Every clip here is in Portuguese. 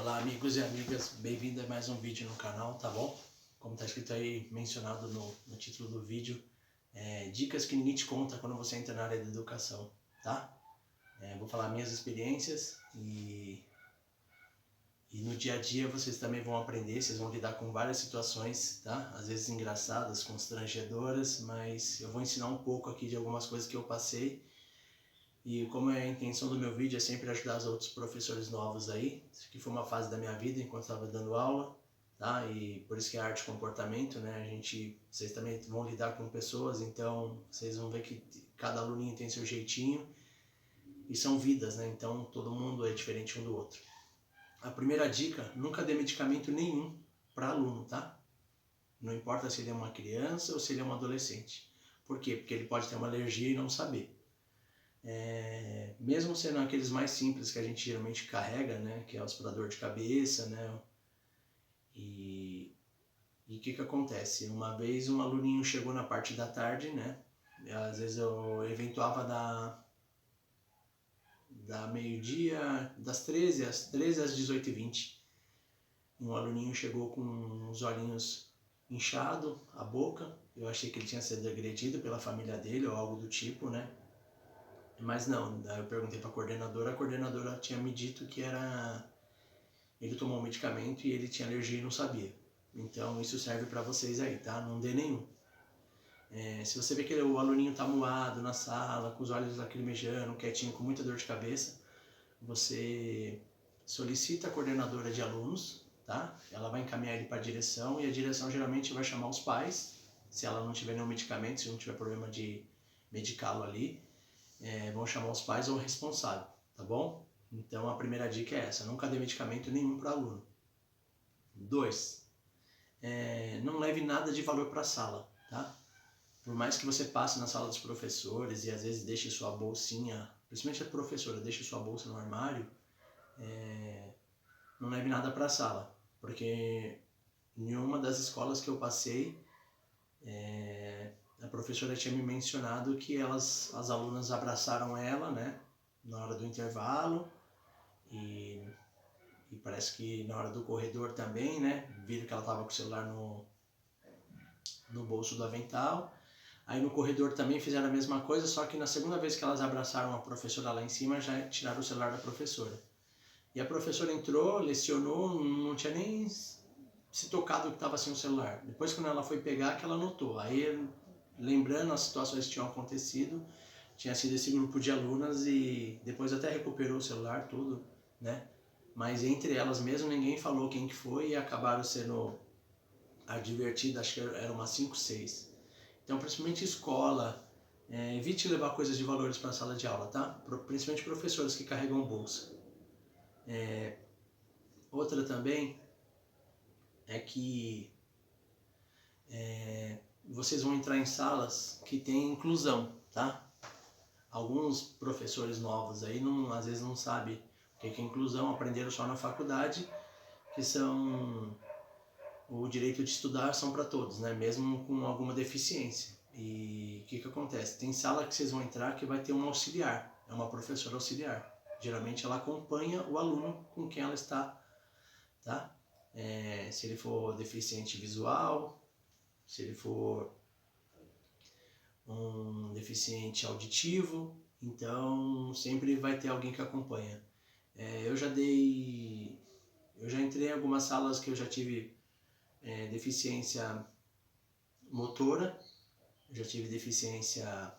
Olá amigos e amigas, bem-vindo a mais um vídeo no canal, tá bom? Como está escrito aí, mencionado no título do vídeo, dicas que ninguém te conta quando você entra na área da educação, tá? Vou falar minhas experiências e no dia a dia vocês também vão aprender, vocês vão lidar com várias situações, tá? Às vezes engraçadas, constrangedoras, mas eu vou ensinar um pouco aqui de algumas coisas que eu passei. E como a intenção do meu vídeo é sempre ajudar os outros professores novos aí, isso aqui foi uma fase da minha vida enquanto estava dando aula, tá? E por isso que é arte e comportamento, né? Vocês também vão lidar com pessoas, então vocês vão ver que cada aluninho tem seu jeitinho e são vidas, né? Então todo mundo é diferente um do outro. A primeira dica, nunca dê medicamento nenhum para aluno, tá? Não importa se ele é uma criança ou se ele é um adolescente. Por quê? Porque ele pode ter uma alergia e não saber. Mesmo sendo aqueles mais simples que a gente geralmente carrega, né, que é o aspirador de cabeça, né, e o que acontece? Uma vez um aluninho chegou na parte da tarde, né, às vezes eu eventuava da meio-dia, das 13 às 18h20, um aluninho chegou com os olhinhos inchados, a boca, eu achei que ele tinha sido agredido pela família dele ou algo do tipo, né. Mas não, daí eu perguntei para a coordenadora tinha me dito que ele tomou um medicamento e ele tinha alergia e não sabia. Então isso serve para vocês aí, tá? Não dê nenhum. Se você vê que o aluninho tá moado na sala, com os olhos lacrimejando, quietinho, com muita dor de cabeça, você solicita a coordenadora de alunos, tá? Ela vai encaminhar ele para a direção e a direção geralmente vai chamar os pais, se ela não tiver nenhum medicamento, se não tiver problema de medicá-lo ali. Vão chamar os pais ou o responsável, tá bom? Então a primeira dica é essa, nunca dê medicamento nenhum para aluno. 2. Não leve nada de valor para a sala, tá? Por mais que você passe na sala dos professores e às vezes deixe sua bolsinha, principalmente a professora, deixe sua bolsa no armário, não leve nada para a sala, porque em uma das escolas que eu passei, a professora tinha me mencionado que as alunas abraçaram ela, né, na hora do intervalo e parece que na hora do corredor também, né, viram que ela estava com o celular no bolso do avental. Aí no corredor também fizeram a mesma coisa, só que na segunda vez que elas abraçaram a professora lá em cima, já tiraram o celular da professora. E a professora entrou, lecionou, não tinha nem se tocado que estava sem o celular. Depois quando ela foi pegar, que ela notou. Aí lembrando as situações que tinham acontecido, tinha sido esse grupo de alunas e depois até recuperou o celular, tudo, né? Mas entre elas mesmo ninguém falou quem que foi e acabaram sendo advertidas, acho que eram umas 5, 6. Então, principalmente escola, evite levar coisas de valores para a sala de aula, tá? Principalmente professores que carregam bolsa. Outra também é que vocês vão entrar em salas que tem inclusão, tá? Alguns professores novos aí às vezes não sabem o que é inclusão, aprenderam só na faculdade, que são o direito de estudar são para todos, né? Mesmo com alguma deficiência. E o que acontece? Tem sala que vocês vão entrar que vai ter um auxiliar, é uma professora auxiliar. Geralmente ela acompanha o aluno com quem ela está, tá? Se ele for deficiente visual, se ele for um deficiente auditivo, então sempre vai ter alguém que acompanha. Eu já entrei em algumas salas que eu já tive deficiência motora, já tive deficiência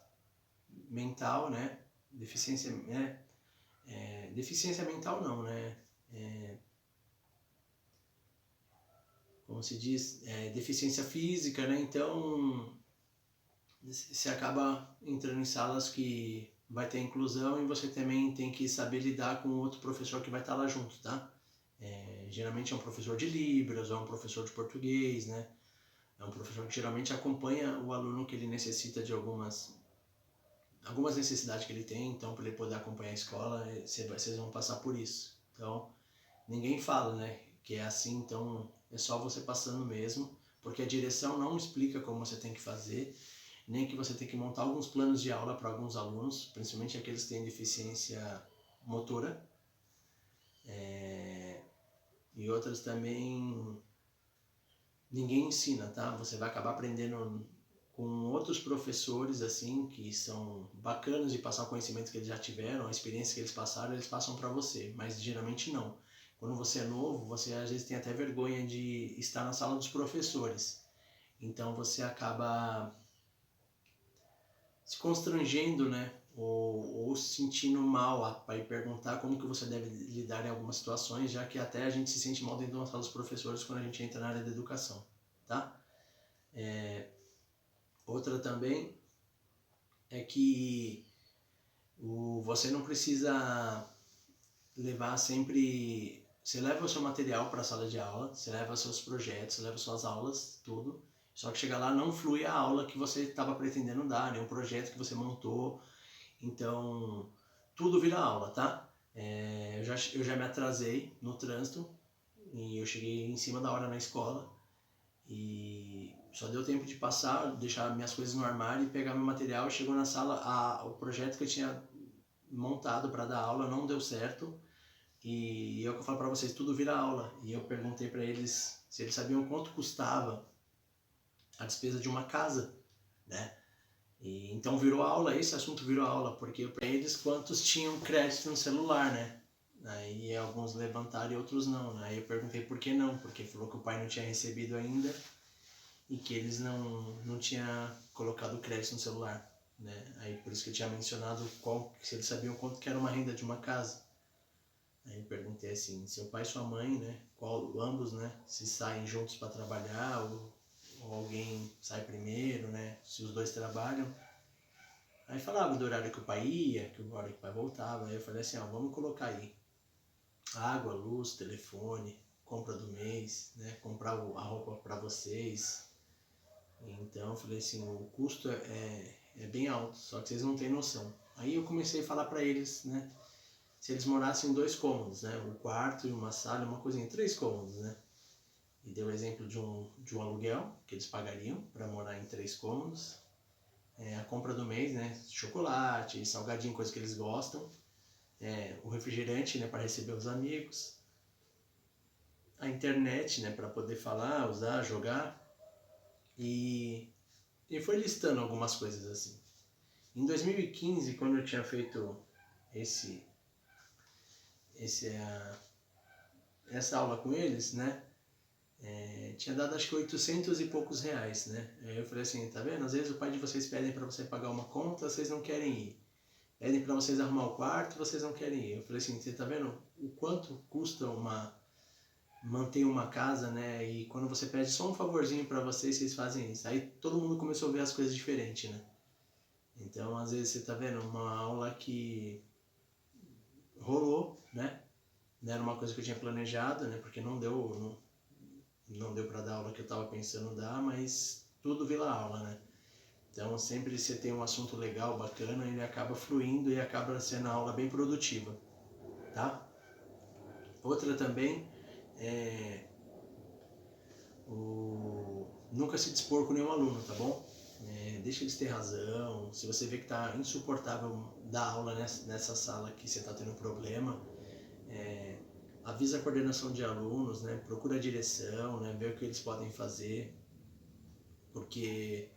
mental, né? Deficiência mental não, né? Como se diz, deficiência física, né? Então você acaba entrando em salas que vai ter inclusão e você também tem que saber lidar com outro professor que vai estar lá junto, tá? Geralmente é um professor de Libras ou é um professor de português, né? É um professor que geralmente acompanha o aluno que ele necessita de algumas necessidades que ele tem, então para ele poder acompanhar a escola, vocês vão passar por isso. Então, ninguém fala, né, que é assim, então é só você passando mesmo, porque a direção não explica como você tem que fazer, nem que você tem que montar alguns planos de aula para alguns alunos, principalmente aqueles que têm deficiência motora. e outras também ninguém ensina, tá? Você vai acabar aprendendo com outros professores, assim, que são bacanas de passar o conhecimento que eles já tiveram, a experiência que eles passaram, eles passam para você, mas geralmente não. Quando você é novo, você às vezes tem até vergonha de estar na sala dos professores. Então você acaba se constrangendo, né? Ou se sentindo mal para ir perguntar como que você deve lidar em algumas situações, já que até a gente se sente mal dentro de uma sala dos professores quando a gente entra na área da educação, tá? Outra também é que você não precisa levar sempre... Você leva o seu material para a sala de aula, você leva seus projetos, você leva suas aulas, tudo. Só que chega lá não flui a aula que você estava pretendendo dar, né? Um projeto que você montou. Então, tudo vira aula, tá? Eu já me atrasei no trânsito e eu cheguei em cima da hora na escola. E só deu tempo de passar, deixar minhas coisas no armário e pegar meu material. Chegou na sala, o projeto que eu tinha montado para dar aula não deu certo. E é o que eu falo para vocês, tudo vira aula. E eu perguntei para eles se eles sabiam quanto custava a despesa de uma casa, né? E então virou aula, esse assunto virou aula, porque para eles quantos tinham crédito no celular, né? Aí alguns levantaram e outros não, né? Aí eu perguntei por que não, porque falou que o pai não tinha recebido ainda e que eles não tinham colocado crédito no celular, né? Aí por isso que eu tinha mencionado se eles sabiam quanto que era uma renda de uma casa. Aí eu perguntei assim, seu pai e sua mãe, né? Ambos, né? Se saem juntos para trabalhar ou alguém sai primeiro, né? Se os dois trabalham. Aí falava do horário que o pai ia, que o horário que o pai voltava. Aí eu falei assim, ó, vamos colocar aí água, luz, telefone, compra do mês, né? Comprar a roupa para vocês. Então eu falei assim, o custo é bem alto, só que vocês não têm noção. Aí eu comecei a falar para eles, né? Se eles morassem em 2 cômodos, né? Um quarto e uma sala, uma cozinha, 3 cômodos, né? E deu o exemplo de um aluguel que eles pagariam para morar em 3 cômodos. A compra do mês, né? Chocolate, salgadinho, coisa que eles gostam. O refrigerante, né? Para receber os amigos. A internet, né? Para poder falar, usar, jogar. E foi listando algumas coisas assim. Em 2015, quando eu tinha feito essa aula com eles, né? Tinha dado acho que 800 e poucos reais, né? Aí eu falei assim, tá vendo? Às vezes o pai de vocês pedem para você pagar uma conta, vocês não querem ir. Pedem para vocês arrumar o quarto, vocês não querem ir. Eu falei assim, você tá vendo o quanto custa manter uma casa, né? E quando você pede só um favorzinho para vocês fazem isso. Aí todo mundo começou a ver as coisas diferentes, né? Então, às vezes você tá vendo uma aula que rolou, né? Não era uma coisa que eu tinha planejado, né? Porque não deu para dar a aula que eu estava pensando dar, mas tudo vira aula, né? Então sempre você tem um assunto legal, bacana, ele acaba fluindo e acaba sendo a aula bem produtiva, tá? Outra também é nunca se dispor com nenhum aluno, tá bom? Deixa eles ter razão. Se você vê que está insuportável dar aula nessa sala que você está tendo problema, avisa a coordenação de alunos, né? Procura a direção, né? Ver o que eles podem fazer, porque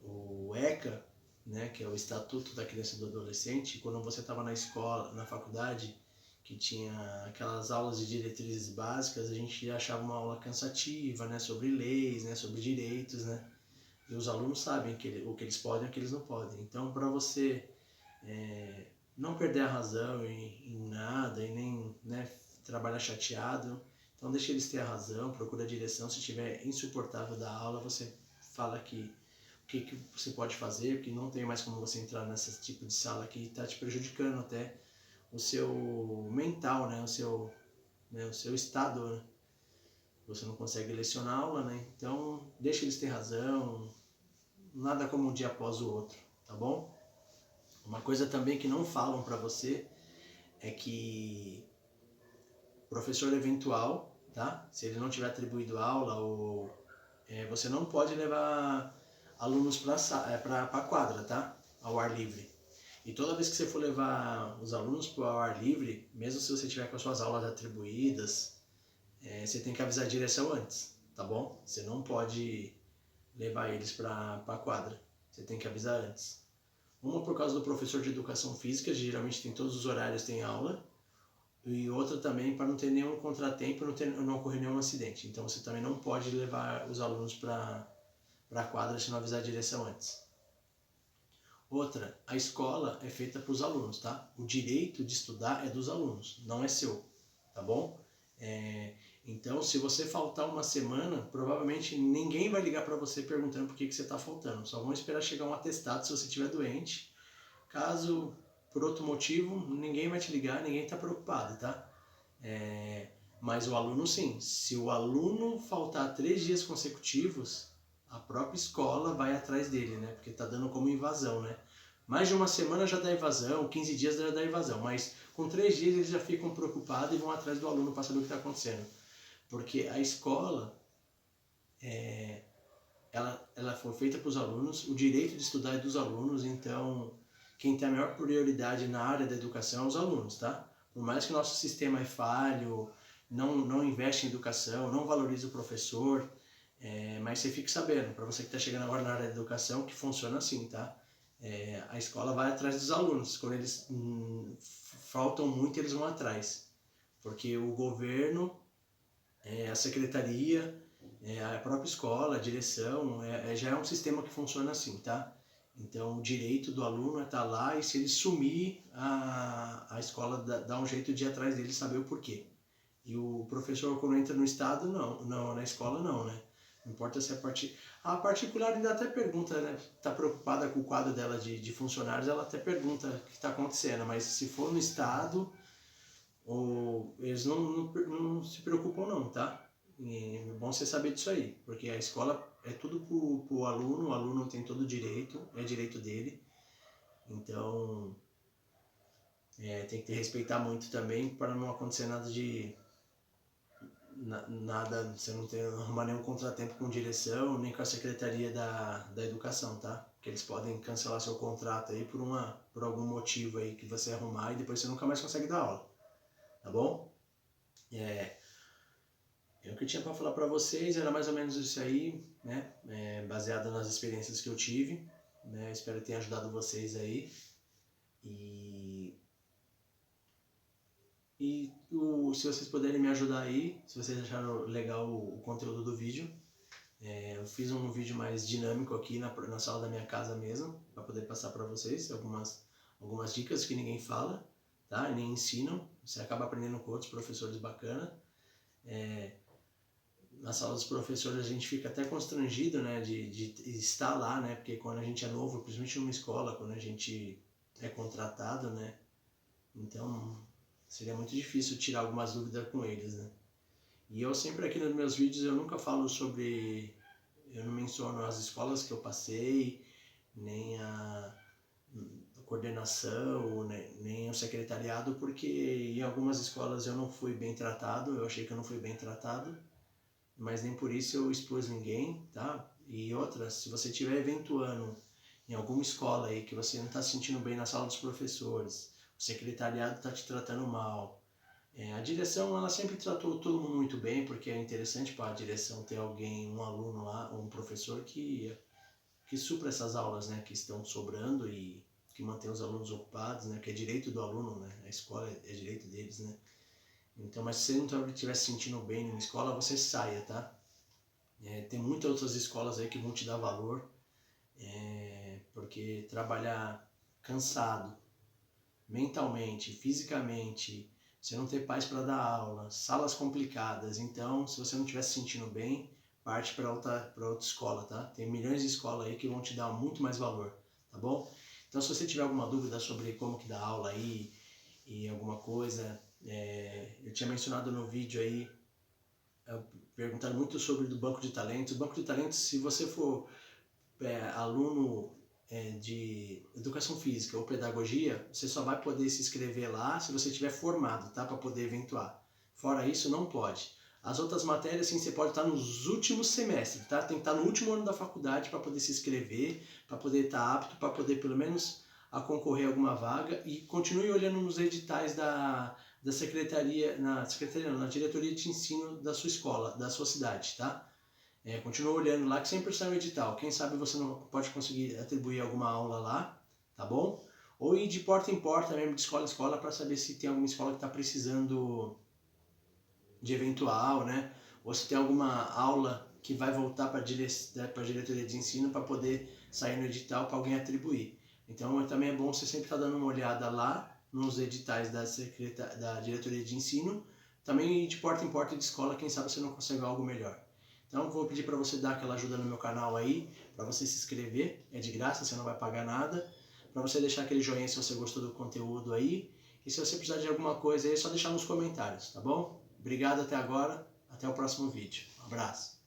o ECA, né, que é o Estatuto da Criança e do Adolescente, quando você estava na escola, na faculdade, que tinha aquelas aulas de diretrizes básicas, a gente achava uma aula cansativa, né, sobre leis, né, sobre direitos, né, e os alunos sabem o que eles podem e o que eles não podem. Então, para você não perder a razão em nada e nem, né, trabalhar chateado, então deixa eles ter a razão, procura a direção. Se estiver insuportável da aula, você fala que o que você pode fazer, porque não tem mais como você entrar nesse tipo de sala que está te prejudicando até o seu mental, né, o seu estado, né? Você não consegue lecionar a aula, né? Então deixa eles ter razão, nada como um dia após o outro, tá bom? Uma coisa também que não falam para você é que professor eventual, tá? Se ele não tiver atribuído aula ou você não pode levar alunos para a quadra, tá? Ao ar livre. E toda vez que você for levar os alunos para o ar livre, mesmo se você tiver com as suas aulas atribuídas, você tem que avisar a direção antes, tá bom? Você não pode levar eles para a quadra, você tem que avisar antes. Uma por causa do professor de educação física, geralmente tem todos os horários, tem aula, e outra também para não ter nenhum contratempo, não ocorrer nenhum acidente. Então você também não pode levar os alunos para a quadra se não avisar a direção antes. Outra, a escola é feita para os alunos, tá? O direito de estudar é dos alunos, não é seu, tá bom? Então, se você faltar uma semana, provavelmente ninguém vai ligar para você perguntando por que você está faltando. Só vão esperar chegar um atestado se você estiver doente. Caso, por outro motivo, ninguém vai te ligar, ninguém está preocupado, tá? Mas o aluno sim. Se o aluno faltar 3 dias consecutivos, a própria escola vai atrás dele, né? Porque está dando como invasão, né? Mais de uma semana já dá invasão, 15 dias já dá invasão, mas com 3 dias eles já ficam preocupados e vão atrás do aluno para saber o que está acontecendo. Porque a escola, ela foi feita para os alunos, o direito de estudar é dos alunos, então quem tem a maior prioridade na área da educação é os alunos, tá? Por mais que o nosso sistema é falho, não investe em educação, não valoriza o professor, mas você fique sabendo, para você que está chegando agora na área da educação, que funciona assim, tá? A escola vai atrás dos alunos, quando eles faltam muito, eles vão atrás, porque o governo, a secretaria, a própria escola, a direção, já é um sistema que funciona assim, tá? Então, o direito do aluno é estar lá e se ele sumir, a escola dá um jeito de ir atrás dele saber o porquê. E o professor, quando entra no estado, não na escola não, né? Não importa se a particular ainda até pergunta, né? Está preocupada com o quadro dela de funcionários, ela até pergunta o que está acontecendo, mas se for no estado, eles não se preocupam não, tá? E é bom você saber disso aí, porque a escola é tudo pro aluno, o aluno tem todo o direito, é direito dele, então tem que respeitar muito também para não acontecer nada nada, você não arrumar nenhum contratempo com direção, nem com a Secretaria da Educação, tá? Porque eles podem cancelar seu contrato aí por algum motivo aí que você arrumar e depois você nunca mais consegue dar aula, tá bom? O que eu tinha para falar para vocês era mais ou menos isso aí, né? Baseado nas experiências que eu tive, né? Espero que tenha ajudado vocês aí. Se vocês puderem me ajudar aí, se vocês acharam legal o conteúdo do vídeo, eu fiz um vídeo mais dinâmico aqui na sala da minha casa mesmo, para poder passar para vocês algumas dicas que ninguém fala, tá? E nem ensinam, você acaba aprendendo com outros professores bacana. Na sala dos professores a gente fica até constrangido, né, de estar lá, né, porque quando a gente é novo, principalmente numa escola, quando a gente é contratado, né, então seria muito difícil tirar algumas dúvidas com eles, né. E eu sempre aqui nos meus vídeos eu nunca falo eu não menciono as escolas que eu passei, nem a coordenação, nem o secretariado, porque em algumas escolas eu não fui bem tratado, eu achei que eu não fui bem tratado, mas nem por isso eu expus ninguém, tá? E outra, se você estiver eventuando em alguma escola aí que você não está se sentindo bem na sala dos professores, o secretariado está te tratando mal, a direção ela sempre tratou todo mundo muito bem, porque é interessante para a direção ter alguém, um aluno lá, ou um professor que supra essas aulas, né, que estão sobrando e que mantém os alunos ocupados, né, que é direito do aluno, né, a escola é direito deles, né. Então, mas se você não estiver se sentindo bem numa escola, você saia, tá? Tem muitas outras escolas aí que vão te dar valor, porque trabalhar cansado, mentalmente, fisicamente, você não ter paz para dar aula, salas complicadas, então se você não estiver se sentindo bem, parte para outra escola, tá? Tem milhões de escolas aí que vão te dar muito mais valor, tá bom? Então se você tiver alguma dúvida sobre como que dá aula aí e alguma coisa, eu tinha mencionado no vídeo aí, perguntando muito sobre o banco de talentos. O banco de talentos, se você for aluno de educação física ou pedagogia, você só vai poder se inscrever lá se você estiver formado, tá? Para poder eventuar. Fora isso, não pode. As outras matérias, sim, você pode estar nos últimos semestres, tá? Tem que estar no último ano da faculdade para poder se inscrever, para poder estar apto, para poder pelo menos a concorrer a alguma vaga, e continue olhando nos editais da secretaria, na diretoria de ensino da sua escola, da sua cidade, tá? Continua olhando lá, que sempre sai um edital. Quem sabe você não pode conseguir atribuir alguma aula lá, tá bom? Ou ir de porta em porta mesmo, de escola em escola, para saber se tem alguma escola que está precisando de eventual, né? Ou se tem alguma aula que vai voltar para a diretoria de ensino para poder sair no edital para alguém atribuir. Então também é bom você sempre estar dando uma olhada lá nos editais da diretoria de ensino, também ir de porta em porta de escola, quem sabe você não consegue algo melhor. Então vou pedir para você dar aquela ajuda no meu canal aí, para você se inscrever, é de graça, você não vai pagar nada, para você deixar aquele joinha se você gostou do conteúdo aí, e se você precisar de alguma coisa aí é só deixar nos comentários, tá bom? Obrigado até agora, até o próximo vídeo. Um abraço.